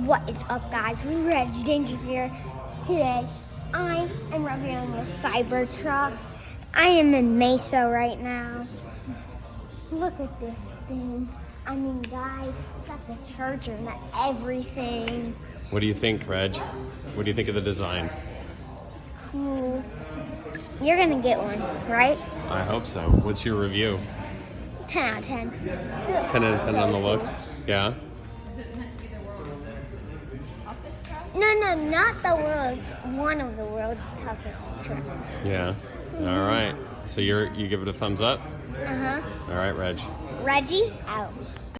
What is up, guys? Red Ginger here. Today, I am reviewing the Cybertruck. I am in Mesa right now. Look at this thing. I mean, guys, it's got the charger and everything. What do you think, Reg? What do you think of the design? Cool. You're gonna get one, right? I hope so. What's your review? 10 out of 10. 10 out of 10 on the looks? Yeah? No, not the world's, one of the world's toughest trucks. Yeah. All right. So you give it a thumbs up? Uh-huh. All right, Reg. Reggie, out.